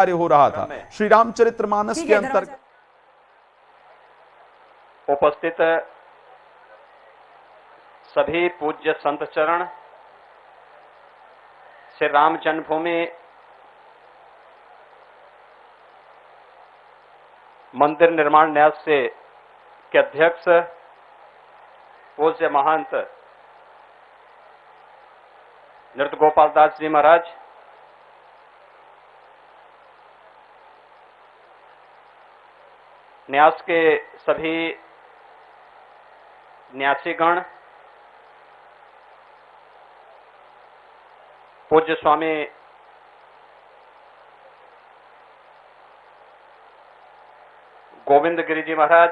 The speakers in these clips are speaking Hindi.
कार्य हो रहा था। श्री रामचरितमानस के अंतर्गत उपस्थित सभी पूज्य संत चरण, श्री राम जन्मभूमि मंदिर निर्माण न्यास से के अध्यक्ष पूज्य महंत नृत्य गोपाल दास जी महाराज, न्यास के सभी न्यासीगण, पूज्य स्वामी गोविंद गिरी जी महाराज,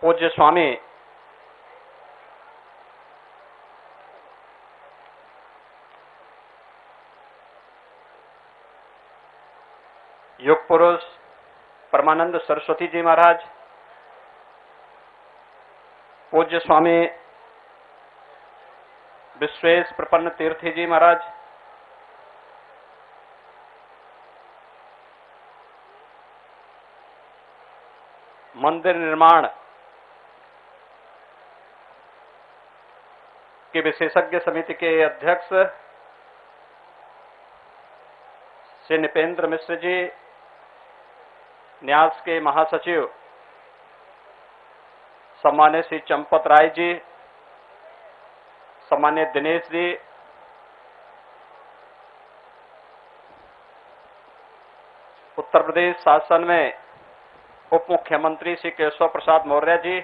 पूज्य स्वामी युग पुरुष परमानंद सरस्वती जी महाराज, पूज्य स्वामी विश्वेश प्रपन्न तीर्थी जी महाराज, मंदिर निर्माण के विशेषज्ञ समिति के अध्यक्ष श्री निपेंद्र मिश्र जी, न्यास के महासचिव सम्मान्य श्री चंपत राय जी, सम्मान्य दिनेश जी, उत्तर प्रदेश शासन में उप मुख्यमंत्री श्री केशव प्रसाद मौर्य जी,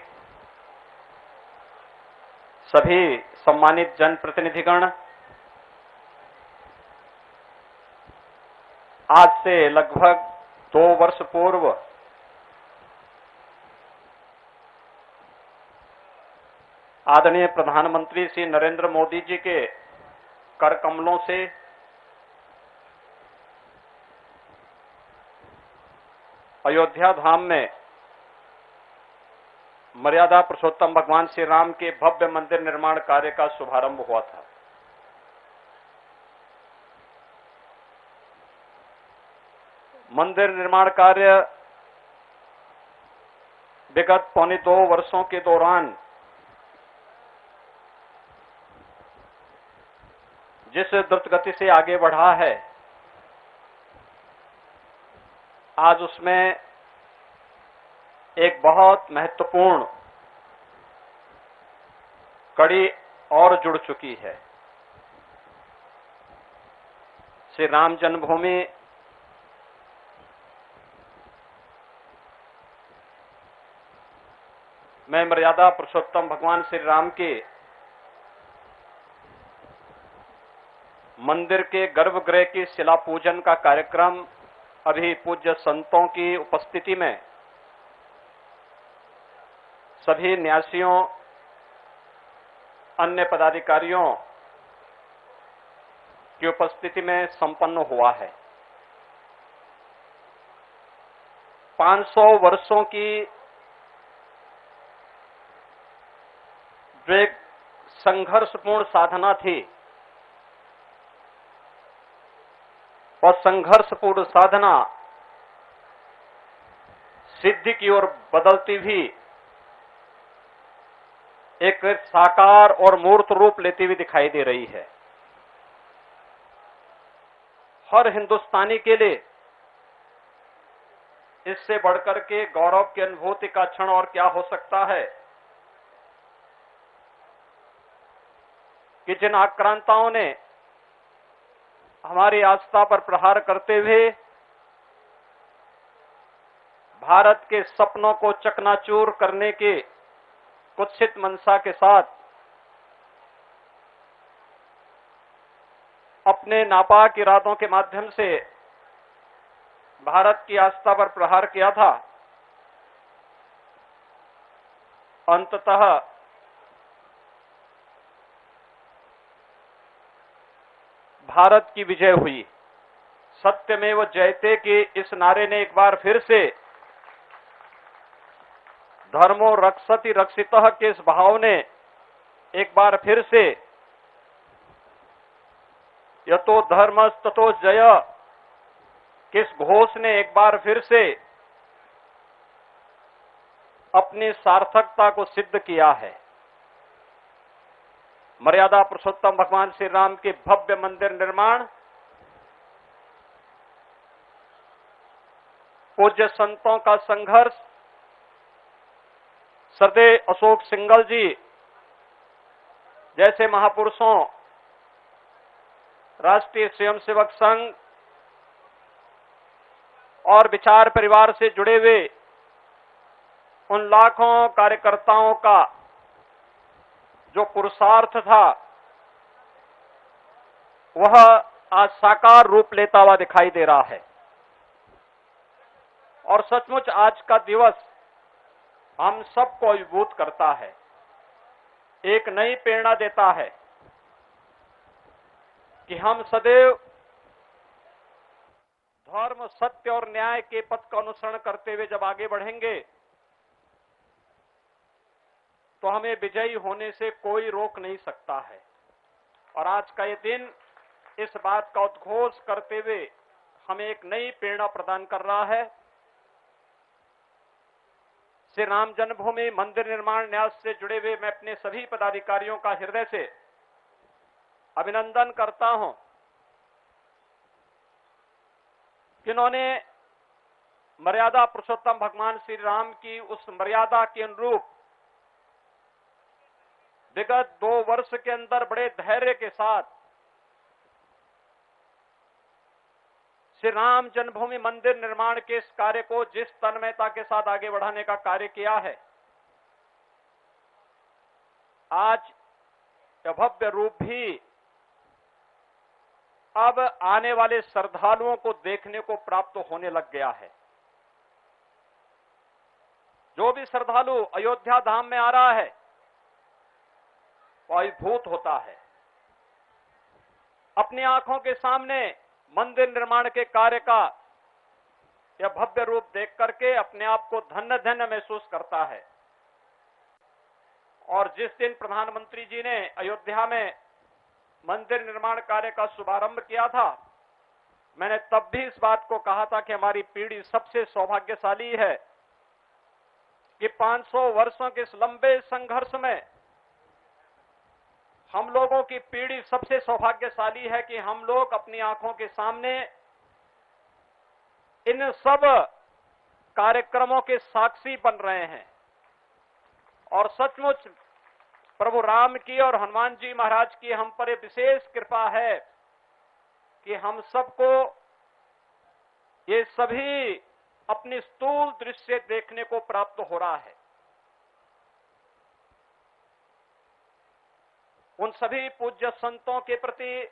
सभी सम्मानित जनप्रतिनिधिगण, आज से लगभग 2 वर्ष पूर्व आदरणीय प्रधानमंत्री श्री नरेंद्र मोदी जी के कर कमलों से अयोध्या धाम में मर्यादा पुरुषोत्तम भगवान श्री राम के भव्य मंदिर निर्माण कार्य का शुभारंभ हुआ था। मंदिर निर्माण कार्य विगत 2.25 वर्षों के दौरान जिस द्रुत गति से आगे बढ़ा है, आज उसमें एक बहुत महत्वपूर्ण कड़ी और जुड़ चुकी है। श्री राम जन्मभूमि में मर्यादा पुरुषोत्तम भगवान श्री राम के मंदिर के गर्भगृह की शिला पूजन का कार्यक्रम अभी पूज्य संतों की उपस्थिति में सभी न्यासियों, अन्य पदाधिकारियों की उपस्थिति में संपन्न हुआ है। 500 वर्षों की जो एक संघर्षपूर्ण साधना थी, और संघर्षपूर्ण साधना सिद्धि की ओर बदलती भी एक साकार और मूर्त रूप लेती हुई दिखाई दे रही है। हर हिंदुस्तानी के लिए इससे बढ़कर के गौरव की अनुभूति का क्षण और क्या हो सकता है कि जिन आक्रांताओं ने हमारी आस्था पर प्रहार करते हुए भारत के सपनों को चकनाचूर करने के कुत्सित मंशा के साथ अपने नापाक इरादों के माध्यम से भारत की आस्था पर प्रहार किया था, अंततः भारत की विजय हुई। सत्यमेव जयते के इस नारे ने एक बार फिर से धर्मो रक्षति रक्षितः के इस भाव ने एक बार फिर से यतो धर्म ततो जय किस घोष ने एक बार फिर से अपनी सार्थकता को सिद्ध किया है। मर्यादा पुरुषोत्तम भगवान श्री राम के भव्य मंदिर निर्माण, पूज्य संतों का संघर्ष, सरदेव अशोक सिंघल जी जैसे महापुरुषों, राष्ट्रीय स्वयंसेवक संघ और विचार परिवार से जुड़े हुए उन लाखों कार्यकर्ताओं का जो पुरुषार्थ था, वह आज साकार रूप लेता हुआ दिखाई दे रहा है। और सचमुच आज का दिवस हम सबको अभिभूत करता है, एक नई प्रेरणा देता है कि हम सदैव धर्म, सत्य और न्याय के पथ का अनुसरण करते हुए जब आगे बढ़ेंगे तो हमें विजयी होने से कोई रोक नहीं सकता है। और आज का ये दिन इस बात का उद्घोष करते हुए हमें एक नई प्रेरणा प्रदान कर रहा है। श्री राम जन्मभूमि मंदिर निर्माण न्यास से जुड़े हुए मैं अपने सभी पदाधिकारियों का हृदय से अभिनंदन करता हूं, जिन्होंने मर्यादा पुरुषोत्तम भगवान श्री राम की उस मर्यादा के अनुरूप विगत 2 वर्ष के अंदर बड़े धैर्य के साथ श्री राम जन्मभूमि मंदिर निर्माण के इस कार्य को जिस तन्मयता के साथ आगे बढ़ाने का कार्य किया है, आज यह भव्य रूप भी अब आने वाले श्रद्धालुओं को देखने को प्राप्त होने लग गया है। जो भी श्रद्धालु अयोध्या धाम में आ रहा है वह अभिभूत होता है। अपनी आंखों के सामने मंदिर निर्माण के कार्य का यह भव्य रूप देख करके अपने आप को धन्य धन्य महसूस करता है। और जिस दिन प्रधानमंत्री जी ने अयोध्या में मंदिर निर्माण कार्य का शुभारंभ किया था, मैंने तब भी इस बात को कहा था कि हमारी पीढ़ी सबसे सौभाग्यशाली है कि 500 वर्षों के इस लंबे संघर्ष में हम लोगों की पीढ़ी सबसे सौभाग्यशाली है कि हम लोग अपनी आंखों के सामने इन सब कार्यक्रमों के साक्षी बन रहे हैं। और सचमुच प्रभु राम की और हनुमान जी महाराज की हम पर विशेष कृपा है कि हम सबको ये सभी अपनी स्थूल दृश्य देखने को प्राप्त हो रहा है। उन सभी पूज्य संतों के प्रति,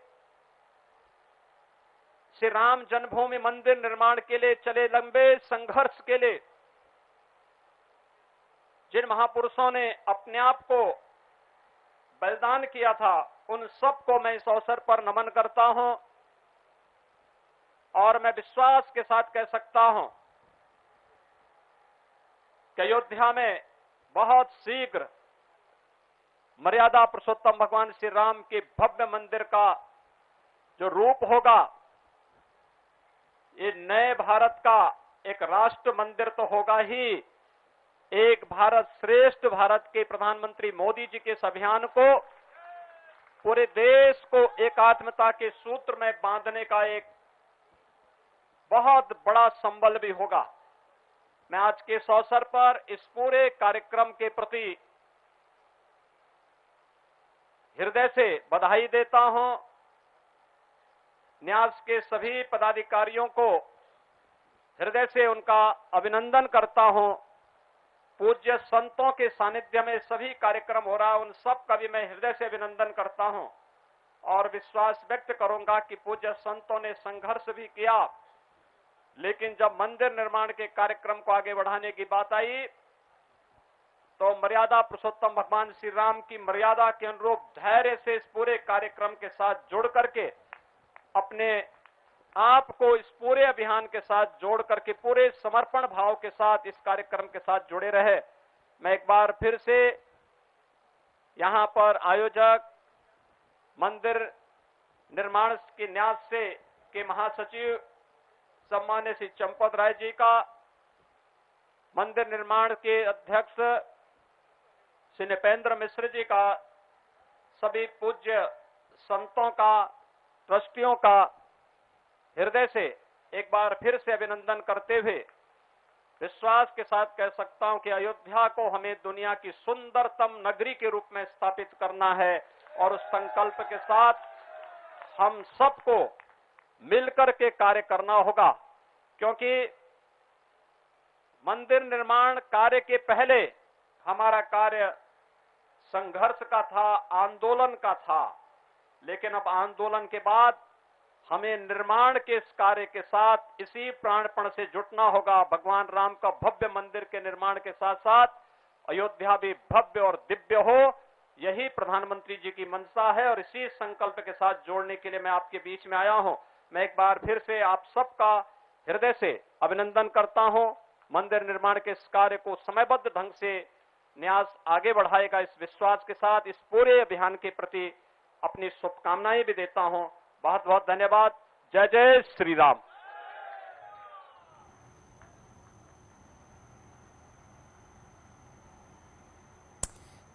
श्री राम जन्मभूमि मंदिर निर्माण के लिए चले लंबे संघर्ष के लिए जिन महापुरुषों ने अपने आप को बलिदान किया था, उन सबको मैं इस अवसर पर नमन करता हूं। और मैं विश्वास के साथ कह सकता हूं कि अयोध्या में बहुत शीघ्र मर्यादा पुरुषोत्तम भगवान श्री राम के भव्य मंदिर का जो रूप होगा, ये नए भारत का एक राष्ट्र मंदिर तो होगा ही, एक भारत श्रेष्ठ भारत के प्रधानमंत्री मोदी जी के इस अभियान को पूरे देश को एकात्मता के सूत्र में बांधने का एक बहुत बड़ा संबल भी होगा। मैं आज के इस अवसर पर इस पूरे कार्यक्रम के प्रति हृदय से बधाई देता हूं। न्यास के सभी पदाधिकारियों को हृदय से उनका अभिनंदन करता हूं। पूज्य संतों के सानिध्य में सभी कार्यक्रम हो रहा है, उन सब का भी मैं हृदय से अभिनंदन करता हूं और विश्वास व्यक्त करूंगा कि पूज्य संतों ने संघर्ष भी किया, लेकिन जब मंदिर निर्माण के कार्यक्रम को आगे बढ़ाने की बात आई तो मर्यादा पुरुषोत्तम भगवान श्री राम की मर्यादा के अनुरूप धैर्य से इस पूरे कार्यक्रम के साथ जुड़ करके अपने आप को इस पूरे अभियान के साथ जोड़ करके पूरे समर्पण भाव के साथ इस कार्यक्रम के साथ जुड़े रहे। मैं एक बार फिर से यहां पर आयोजक, मंदिर निर्माण के न्यास से के महासचिव सम्मान्य श्री चंपत राय जी का, मंदिर निर्माण के अध्यक्ष श्री नृपेंद्र मिश्र जी का, सभी पूज्य संतों का, ट्रस्टियों का हृदय से एक बार फिर से अभिनंदन करते हुए विश्वास के साथ कह सकता हूं कि अयोध्या को हमें दुनिया की सुंदरतम नगरी के रूप में स्थापित करना है और उस संकल्प के साथ हम सबको मिलकर के कार्य करना होगा, क्योंकि मंदिर निर्माण कार्य के पहले हमारा कार्य संघर्ष का था, आंदोलन का था, लेकिन अब आंदोलन के बाद हमें निर्माण के इस कार्य के साथ इसी प्राणपण से जुटना होगा। भगवान राम का भव्य मंदिर के निर्माण के साथ साथ अयोध्या भी भव्य और दिव्य हो, यही प्रधानमंत्री जी की मंशा है और इसी संकल्प के साथ जोड़ने के लिए मैं आपके बीच में आया हूं। मैं एक बार फिर से आप सबका हृदय से अभिनंदन करता हूं। मंदिर निर्माण के इस कार्य को समयबद्ध ढंग से न्यास आगे बढ़ाएगा, इस विश्वास के साथ इस पूरे अभियान के प्रति अपनी शुभकामनाएं भी देता हूं। बहुत बहुत धन्यवाद। जय जय श्री राम।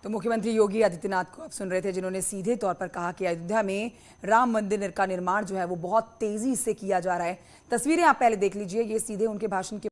तो मुख्यमंत्री योगी आदित्यनाथ को आप सुन रहे थे, जिन्होंने सीधे तौर पर कहा कि अयोध्या में राम मंदिर का निर्माण जो है वो बहुत तेजी से किया जा रहा है। तस्वीरें आप पहले देख लीजिए, ये सीधे उनके भाषण के